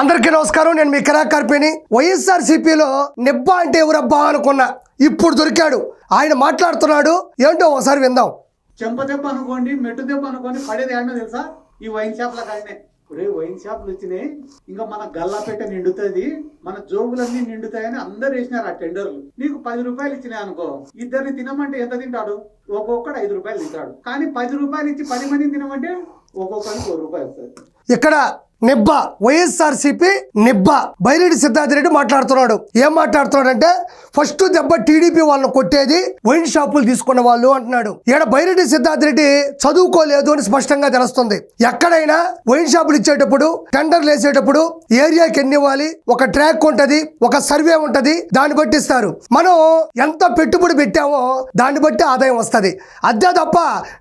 అందరికీ నమస్కారం. నేను మీ కిరాకర్పిని. వైఎస్ఆర్సీపీలో నిబ్బా అంటే ఎవరబ్బా అనుకున్నా, ఇప్పుడు దొరికాడు. ఆయన మాట్లాడుతున్నాడు, ఏంటో ఒకసారి విందాం. చెంప దెబ్బ అనుకోండి, మెట్టు దెబ్బ అనుకోండి, పడేది ఏమో తెలుసా? ఈ వైన్ షాప్ల కాడనే. వైన్ షాపులు వచ్చినాయి, ఇంకా మన గల్లాపేట నిండుతుంది, మన జోబులన్నీ నిండుతాయని అందరు వేసినారు ఆ టెండర్లు. నీకు 10 రూపాయలు ఇచ్చినాయి అనుకో, ఇద్దరిని తినమంటే ఎంత తింటాడు? ఒక్కొక్కడు 5 రూపాయలు తింటాడు. కానీ 10 రూపాయలు ఇచ్చి 10 మందిని తినమంటే ఒక్కొక్కరికి 1 రూపాయి వస్తుంది. ఇక్కడ నిబ్బా, వైఎస్ఆర్సీపీ నిబ్బా బైరెడ్డి సిద్ధార్థ రెడ్డి మాట్లాడుతున్నాడు. ఏం మాట్లాడుతున్నాడు అంటే, ఫస్ట్ దెబ్బ టీడీపీ వాళ్ళని కొట్టేది వైన్ షాపులు తీసుకున్న వాళ్ళు అంటున్నాడు. ఈడ బైరెడ్డి సిద్ధార్థ రెడ్డి చదువుకోలేదు అని స్పష్టంగా తెలుస్తుంది. ఎక్కడైనా వైన్ షాపులు ఇచ్చేటప్పుడు, టెండర్లు వేసేటప్పుడు ఏరియాకి ఎన్ని ఇవ్వాలి, ఒక ట్రాక్ ఉంటది, ఒక సర్వే ఉంటది, దాన్ని బట్టి ఇస్తారు. మనం ఎంత పెట్టుబడి పెట్టామో దాన్ని బట్టి ఆదాయం వస్తుంది. అదే తప్ప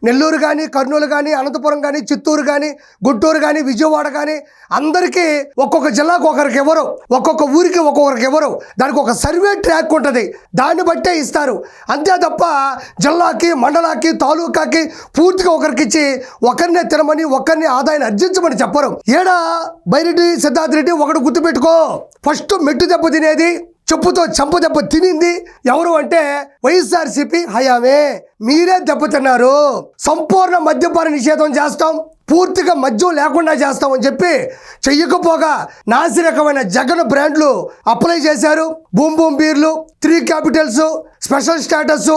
నెల్లూరు కానీ, కర్నూలు కానీ, అనంతపురం కానీ, చిత్తూరు కానీ, గుంటూరు కానీ, విజయవాడ కానీ అందరికీ ఒక్కొక్క జిల్లాకు ఒకరికి ఎవరు, ఒక్కొక్క ఊరికి ఒక్కొక్కరికి ఎవరు, దానికి ఒక సర్వే ట్రాక్ ఉంటుంది, దాన్ని బట్టే ఇస్తారు. అంతే తప్ప జిల్లాకి, మండలాకి, తాలూకాకి పూర్తిగా ఒకరికి ఇచ్చి ఒకరినే తినమని, ఒకరిని ఆదాయాన్ని అర్జించమని చెప్పరు. ఏడా బైరెడ్డి సిద్ధార్థ రెడ్డి ఒకటి గుర్తుపెట్టుకో, ఫస్ట్ మెట్టు దెబ్బ తినేది, చెప్పుతో చంప దెబ్బ తినింది ఎవరు అంటే వైఎస్ఆర్సీపీ హయామే. మీరే దెబ్బతిన్నారు. సంపూర్ణ మద్యపాన నిషేధం చేస్తాం, పూర్తిగా మద్యం లేకుండా చేస్తామని చెప్పి చెయ్యకపోగా నాసిరకమైన జగన్ బ్రాండ్లు అప్లై చేశారు. బూమ్ బూమ్ బీర్లు, 3 క్యాపిటల్స్, స్పెషల్ స్టేటస్.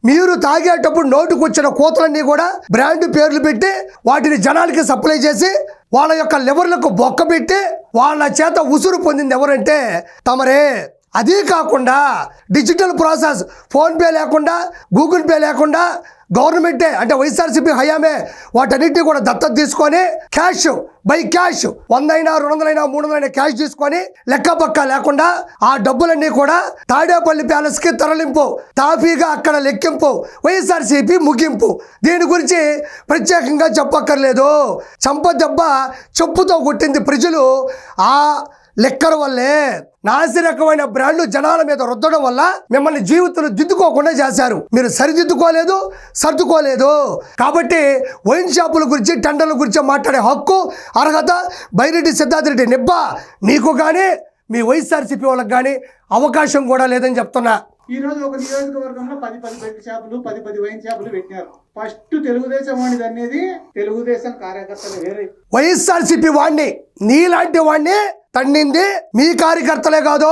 మీరు తాగేటప్పుడు నోటుకు వచ్చిన కోతలన్నీ కూడా బ్రాండ్ పేర్లు పెట్టి వాటిని జనాలకి సప్లై చేసి వాళ్ళ యొక్క లివర్లకు బొక్క పెట్టి వాళ్ళ చేత ఉసురు పొందింది ఎవరంటే తమరే. అదే కాకుండా డిజిటల్ ప్రాసెస్, ఫోన్పే లేకుండా, గూగుల్ పే లేకుండా గవర్నమెంటే అంటే వైఎస్ఆర్సీపీ హయామే వాటన్నిటిని కూడా దత్తత తీసుకొని క్యాష్ బై క్యాష్ 100 అయినా 200 అయినా 300 అయినా క్యాష్ తీసుకొని లెక్క పక్క లేకుండా ఆ డబ్బులన్నీ కూడా తాడేపల్లి ప్యాలెస్కి తరలింపు, తాఫీగా అక్కడ లెక్కింపు, వైఎస్ఆర్సీపీ ముగింపు. దీని గురించి ప్రత్యేకంగా చెప్పక్కర్లేదు. చంప దెబ్బ చెప్పుతో కొట్టింది ప్రజలు ఆ లెక్కల వల్లే. నాసిరకమైన బ్రాండ్లు జనాల మీద రుద్దడం వల్ల మిమ్మల్ని జీవితంలో దిద్దుకోకుండా చేశారు. మీరు సరిదిద్దుకోలేదు, సర్దుకోలేదు. కాబట్టి వైన్ షాపుల గురించి, టెండర్ల గురించి మాట్లాడే హక్కు, అర్హత బైరెడ్డి సిద్ధార్థ రెడ్డి నిబ్బా నీకు కానీ, మీ వైఎస్ఆర్సీపీ వాళ్ళకి కానీ అవకాశం కూడా లేదని చెప్తున్నా. ఈ రోజు ఒక నియోజకవర్గంలో 10 వైన్ షాపులు, 10 వైన్ షాపులు పెట్టినారు. ఫస్ట్ తెలుగుదేశం వాడిది అనేది తెలుగుదేశం కార్యకర్తలు వేరే. వైఎస్ఆర్సీపీ వాడిని, నీలాంటి వాడిని తన్నింది మీ కార్యకర్తలే కాదు.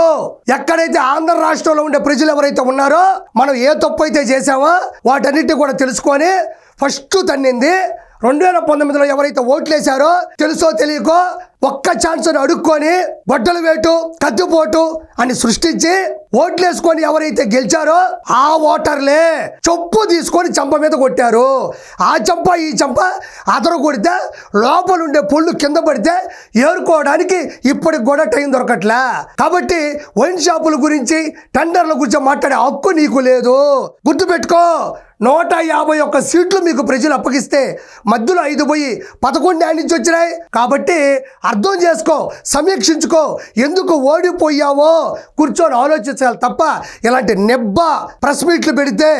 ఎక్కడైతే ఆంధ్ర రాష్ట్రంలో ఉండే ప్రజలు ఎవరైతే ఉన్నారో, మనం ఏ తప్పు అయితే చేసామో వాటన్నిటి కూడా తెలుసుకొని ఫస్ట్ తన్నింది 2019లో ఎవరైతే ఓట్లేశారో తెలుసో తెలియకో ఒక్క ఛాన్స్ అడుక్కొని బొట్టలు వేటు, కత్తిపోటు అని సృష్టించి ఓట్లేసుకొని ఎవరైతే గెలిచారో ఆ ఓటర్లే చొప్పు తీసుకొని చంప మీద కొట్టారు. ఆ చంప ఈ చంప అదరు కొడితే లోపలుండే పొళ్ళు కింద పడితే ఏరుకోవడానికి ఇప్పటికి కూడా టైం దొరకట్లే. కాబట్టి వైన్ షాపుల గురించి, టెండర్ల గురించి మాట్లాడే హక్కు నీకు లేదు. గుర్తుపెట్టుకో, 151 సీట్లు మీకు ప్రజలు అప్పగిస్తే మధ్యలో 5 పోయి 11 ఆడి నుంచి వచ్చినాయి. కాబట్టి అర్థం చేసుకో, సమీక్షించుకో, ఎందుకు ఓడిపోయావో కూర్చొని ఆలోచించాలి తప్ప ఇలాంటి నెబ్బా ప్రెస్ మీట్లు పెడితే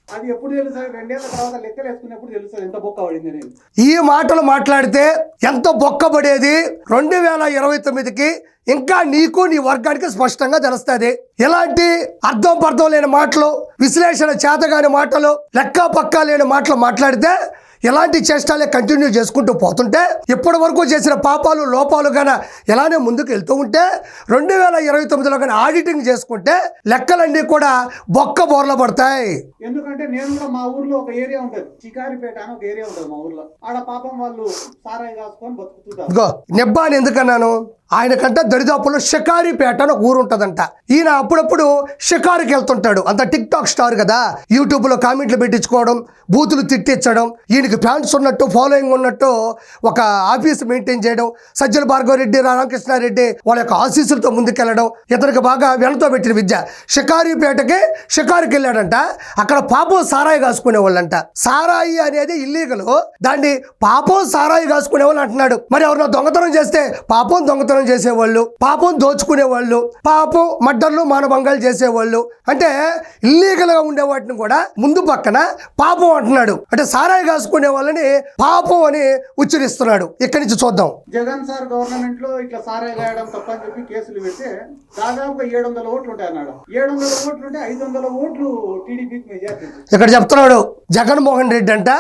అది ఎప్పుడు తెలుస్తుంది? 2 ఏళ్ల తర్వాత లెక్కలు వేసుకున్నప్పుడు తెలుస్తుంది ఎంత బొక్క పడింది అనేది. ఈ మాటలు మాట్లాడితే ఎంత బొక్క పడేది 2029కి ఇంకా నీకు, నీ వర్గానికి స్పష్టంగా తెలుస్తుంది. ఇలాంటి అర్థం పర్థం లేని మాటలు, విశ్లేషణ చేతగాని మాటలు, లెక్క పక్కా లేని మాటలు మాట్లాడితే ఇలాంటి చేష్టాలే కంటిన్యూ చేసుకుంటూ పోతుంటే, ఇప్పటి వరకు చేసిన పాపాలు, లోపాలు గాన ఇలానే ముందుకు వెళ్తూ ఉంటే 2029లో కానీ ఆడిటింగ్ చేసుకుంటే లెక్కలన్నీ కూడా బొక్క బోర్ల పడతాయి. ఎందుకంటే నేను కూడా మా ఊర్లో ఒక ఏరియా ఉంటుంది, చికారిపేట అని ఒక ఏరియా ఉంటుంది మా ఊర్లో. ఆడ పాపం వాళ్ళు సారాయి కాసుకొని బతుకుతుంటారు. నెబ్బా అని ఎందుకన్నాను, ఆయనకంటే దరిదాపుల్లో షికారిపేట అని ఒక ఊరు ఉంటుందంట. ఈయన అప్పుడప్పుడు షికారుకి వెళ్తుంటాడు. అంత టిక్ టాక్ స్టార్ కదా, యూట్యూబ్లో కామెంట్లు పెట్టించుకోవడం, బూతులు తిట్టించడం, ఈయనకి ఫ్యాన్స్ ఉన్నట్టు, ఫాలోయింగ్ ఉన్నట్టు ఒక ఆఫీస్ మెయింటైన్ చేయడం, సజ్జల భార్గవ రెడ్డి, రామకృష్ణారెడ్డి వాళ్ళ యొక్క ఆశీస్సులతో ముందుకెళ్ళడం ఇతనికి బాగా వెనతో పెట్టిన విద్య. షికారిపేటకి షికారుకి వెళ్ళాడంట. అక్కడ పాపం సారాయి కాసుకునే వాళ్ళంట. సారాయి అనేది ఇల్లీగల్, దాన్ని పాపం సారాయి కాసుకునే వాళ్ళు అంటున్నాడు. మరి ఎవరినో దొంగతనం చేస్తే పాపం దొంగతనం దొంగతనం చేసేవాళ్ళు, పాపం దోచుకునేవాళ్ళు, పాపం మర్డర్లు మానభంగాలు చేసేవాళ్ళు, అంటే ఇల్లీగల్ గా ఉండే వాటిని కూడా ముందు పక్కన పాపం అంటున్నాడు. అంటే సారాయి కాసుకునే వాళ్ళని పాపం అని ఉచ్చరిస్తున్నాడు. ఇక్కడి నుంచి చూద్దాం. జగన్ సార్ గవర్నమెంట్ లో ఇట్లా సారాయి గాయడం తప్ప అని చెప్పి కేసులు పెడితే దాదాపుగా 700 ఓట్లు ఉంటాయి అన్నాడు. 700 ఓట్లు ఉంటే 500 ఓట్లు టీడీపీకి మెజారిటీ. ఇక్కడ చెప్తున్నాడు జగన్మోహన్ రెడ్డి అంట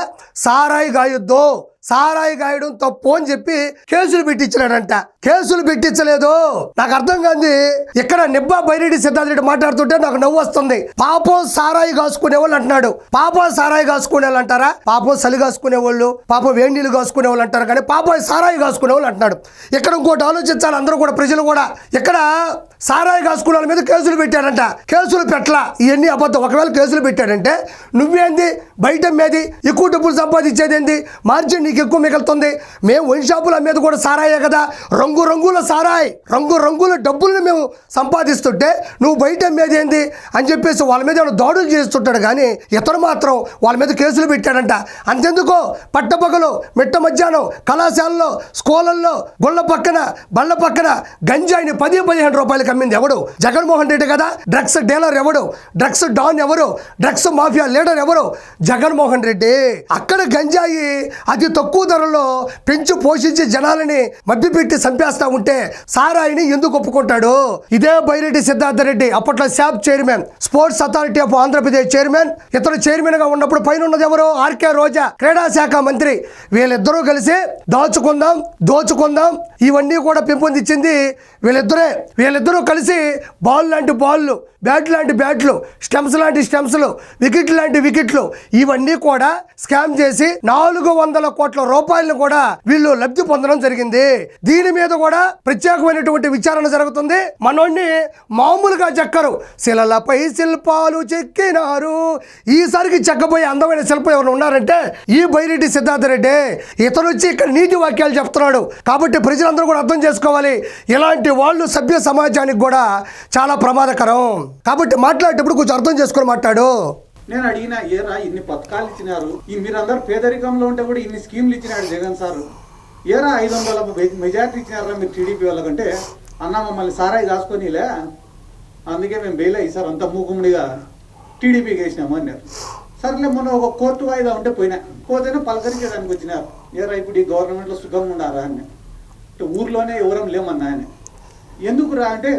సారాయి గాయొద్దు, సారాయి గాయడం తప్పు అని చెప్పి కేసులు పెట్టించినాడంట. కేసులు పెట్టించలేదు. నాకు అర్థం కాదు. ఇక్కడ నిబ్బా బైరెడ్డి సిద్ధార్థ రెడ్డి మాట్లాడుతుంటే నాకు నవ్వు వస్తుంది. పాపం సారాయి కాసుకునే వాళ్ళు అంటున్నాడు. పాపం సారాయి కాసుకునే వాళ్ళు అంటారా? పాపం చలి కాసుకునే వాళ్ళు, పాపం వేడి నీళ్ళు కాసుకునే వాళ్ళు అంటారు, కానీ పాపం సారాయి కాసుకునే వాళ్ళు అంటున్నాడు. ఇక్కడ ఇంకోటి ఆలోచించాలి అందరూ కూడా, ప్రజలు కూడా. ఇక్కడ సారాయి కాసుకునే వాళ్ళ మీద కేసులు పెట్టాడంట. కేసులు పెట్టలా, ఇవన్నీ అబద్ధం. ఒకవేళ కేసులు పెట్టాడంటే నువ్వేంది బయట అమ్మేది, ఎక్కువ డబ్బులు సంపాదించేది ఏంది, మార్జిన్ నీకు ఎక్కువ మిగులుతుంది. మేము వైన్ షాపులు అమ్మేది కూడా సారాయే కదా. రంగురంగుల సారాయి, రంగురంగుల డబ్బులను మేము సంపాదిస్తుంటే నువ్వు బయట అమ్మేది ఏంది అని చెప్పేసి వాళ్ళ మీద దాడులు చేస్తుంటాడు. కానీ ఇతను మాత్రం వాళ్ళ మీద కేసులు పెట్టాడంట. అంతెందుకో పట్టపగలు మిట్ట మధ్యాహ్నం కళాశాలలో, స్కూళ్ళల్లో, గుళ్ళ పక్కన, బళ్ళ పక్కన గంజాయిని 10-15 రూపాయలకి అమ్మింది ఎవడు? జగన్మోహన్ రెడ్డి కదా. డ్రగ్స్ డీలర్ ఎవడు? డ్రగ్స్ డాన్ ఎవరు? డ్రగ్స్ మాఫియా లీడర్ ఎవరు? జగన్మోహన్ రెడ్డి. అక్కడ గంజాయి అతి తక్కువ ధరలో పెంచి పోషించి జనాలని మభ్యపెట్టి చంపేస్తా ఉంటే సారాయిని ఎందుకు ఒప్పుకుంటాడు? ఇదే బైరెడ్డి సిద్ధార్థ రెడ్డి అప్పట్లో SAAP chairman, sports authority of Andhra Pradesh chairman. ఇతను చైర్మన్ గా ఉన్నప్పుడు పైన ఉన్నది ఎవరు? ఆర్కే రోజా, క్రీడా శాఖ మంత్రి. వీళ్ళిద్దరూ కలిసి దోచుకుందాం ఇవన్నీ కూడా పెంపొందించింది వీళ్ళిద్దరే. వీళ్ళిద్దరూ కలిసి బాల్ లాంటి బాళ్ళు, బ్యాట్ లాంటి బ్యాట్లు, స్టెమ్స్ లాంటి స్టెమ్స్లు, వికెట్ లాంటి వికెట్లు ఇవన్నీ కూడా స్కామ్ చేసి 400 కోట్ల రూపాయలను కూడా వీళ్ళు లబ్ధి పొందడం జరిగింది. దీని మీద కూడా ప్రత్యేకమైనటువంటి విచారణ జరుగుతుంది. మనోడిని మామూలుగా చెక్కరు, శిలలపై శిల్పాలు చెక్కినారు. ఈసారికి చెక్కబోయే అందమైన శిల్పం ఎవరు ఉన్నారంటే ఈ బైరెడ్డి సిద్ధార్థ రెడ్డి. ఇతను వచ్చి ఇక్కడ నీతి వాక్యాలు చెప్తున్నాడు. కాబట్టి ప్రజలందరూ కూడా అర్థం చేసుకోవాలి, ఇలాంటి వాళ్ళు సభ్య సమాజానికి కూడా చాలా ప్రమాదకరం. కాబట్టి మాట్లాడేటప్పుడు కొంచెం అర్థం చేసుకొని మాట్లాడు. నేను అడిగిన ఏరా ఇన్ని పథకాలు ఇచ్చినారు, మీరందరూ పేదరికంలో ఉంటే కూడా ఇన్ని స్కీమ్లు ఇచ్చినాడు జగన్ సార్, ఏరా 500 మెజార్టీ ఇచ్చినారా మీరు టీడీపీ వాళ్ళకంటే? అన్న మమ్మల్ని సారాయి కాసుకొనిలే, అందుకే మేము బెయిల్ అయ్యి సార్ అంత మూకుముడిగా టీడీపీకి వేసినాము అన్నారు. సర్లే మొన్న ఒక కోర్టు వాయిదా ఉంటే పోతేనే పలకరించేదానికి వచ్చినారు. ఏరా ఇప్పుడు ఈ గవర్నమెంట్లో సుఖంగా ఉండారా అని. ఊర్లోనే ఎవరం లేమన్నా అని. ఎందుకు రా అంటే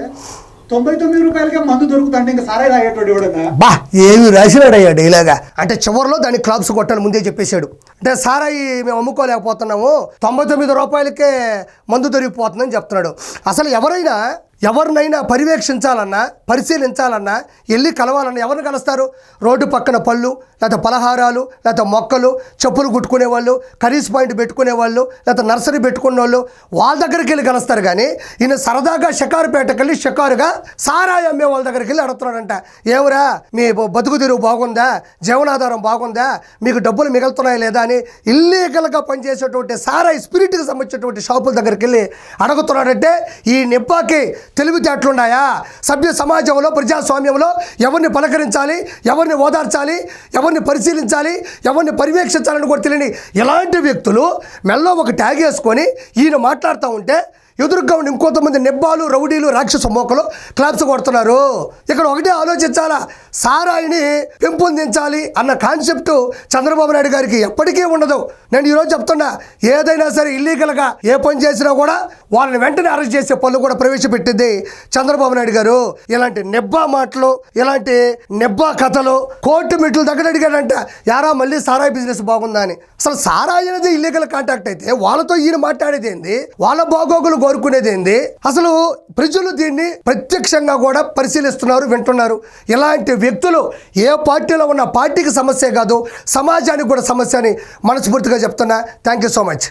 99 రూపాయలకే మందు దొరుకుతుంటే ఇంకా సారాయి తాగేటోడు ఎవడన్నా? బా ఏమి రాసినాడయ్యా డైలాగా. అంటే చివరిలో దాన్ని క్లాప్స్ కొట్టాలి ముందే చెప్పేశాడు. అంటే సారాయి మేము అమ్ముకోలేకపోతున్నాము, 99 రూపాయలకే మందు దొరికిపోతుందని చెప్తున్నాడు. అసలు ఎవరినైనా పర్యవేక్షించాలన్నా, పరిశీలించాలన్నా, వెళ్ళి కలవాలన్నా ఎవరిని కలుస్తారు? రోడ్డు పక్కన పళ్ళు, లేకపోతే పలహారాలు, లేకపోతే మొక్కలు, చెప్పులు కుట్టుకునే వాళ్ళు, కరీస్ పాయింట్ పెట్టుకునే వాళ్ళు, లేకపోతే నర్సరీ పెట్టుకునే వాళ్ళు, వాళ్ళ దగ్గరికి వెళ్ళి కలుస్తారు. కానీ ఈయన సరదాగా షికారుపేటకి వెళ్ళి షికారుగా సారాయి అమ్మే వాళ్ళ దగ్గరికి వెళ్ళి అడుగుతున్నాడంట. ఏమరా మీ బతుకు తెరువు బాగుందా, జీవనాధారం బాగుందా, మీకు డబ్బులు మిగులుతున్నాయా లేదా అని ఇల్లీగల్గా పనిచేసేటువంటి సారాయి స్పిరిట్కి సంబంధించినటువంటి షాపుల దగ్గరికి వెళ్ళి అడుగుతున్నాడంటే ఈ నిబ్బాకి తెలివితేటలున్నాయా? సభ్య సమాజంలో, ప్రజాస్వామ్యంలో ఎవరిని పలకరించాలి, ఎవరిని ఓదార్చాలి, ఎవరిని పరిశీలించాలి, ఎవరిని పర్యవేక్షించాలని కూడా తెలియని ఇలాంటి వ్యక్తులు మెల్లో ఒక ట్యాగ్ వేసుకొని ఈయన మాట్లాడుతూ ఉంటే ఎదురుగా ఉండి ఇంకొంతమంది నిబ్బాలు, రౌడీలు, రాక్షస మోకలు క్లాప్స్ కొడుతున్నారు. ఇక్కడ ఒకటే ఆలోచించాలా, సారాయిని పెంపొందించాలి అన్న కాన్సెప్ట్ చంద్రబాబు నాయుడు గారికి ఎప్పటికీ ఉండదు. నేను ఈరోజు చెప్తున్నా, ఏదైనా సరే ఇల్లీగల్గా ఏ పని చేసినా కూడా వాళ్ళని వెంటనే అరెస్ట్ చేసే పనులు కూడా ప్రవేశపెట్టింది చంద్రబాబు నాయుడు గారు. ఇలాంటి నిబ్బా మాటలు, ఇలాంటి నిబ్బా కథలు కోర్టు మెట్లు దగ్గర అడిగాడంట, యారా మళ్ళీ సారాయి బిజినెస్ బాగుందా అని. అసలు సారాయి అనేది ఇల్లీగల్ కాంటాక్ట్ అయితే వాళ్ళతో ఈయన మాట్లాడేది ఏంది, వాళ్ళ బాగోగులు కోరుకునేది ఏంది? అసలు ప్రజలు దీన్ని ప్రత్యక్షంగా కూడా పరిశీలిస్తున్నారు, వింటున్నారు. ఇలాంటి వ్యక్తులు ఏ పార్టీలో ఉన్న పార్టీకి సమస్య కాదు, సమాజానికి కూడా సమస్య అని మనస్ఫూర్తిగా చెప్తున్నా. Thank you so much.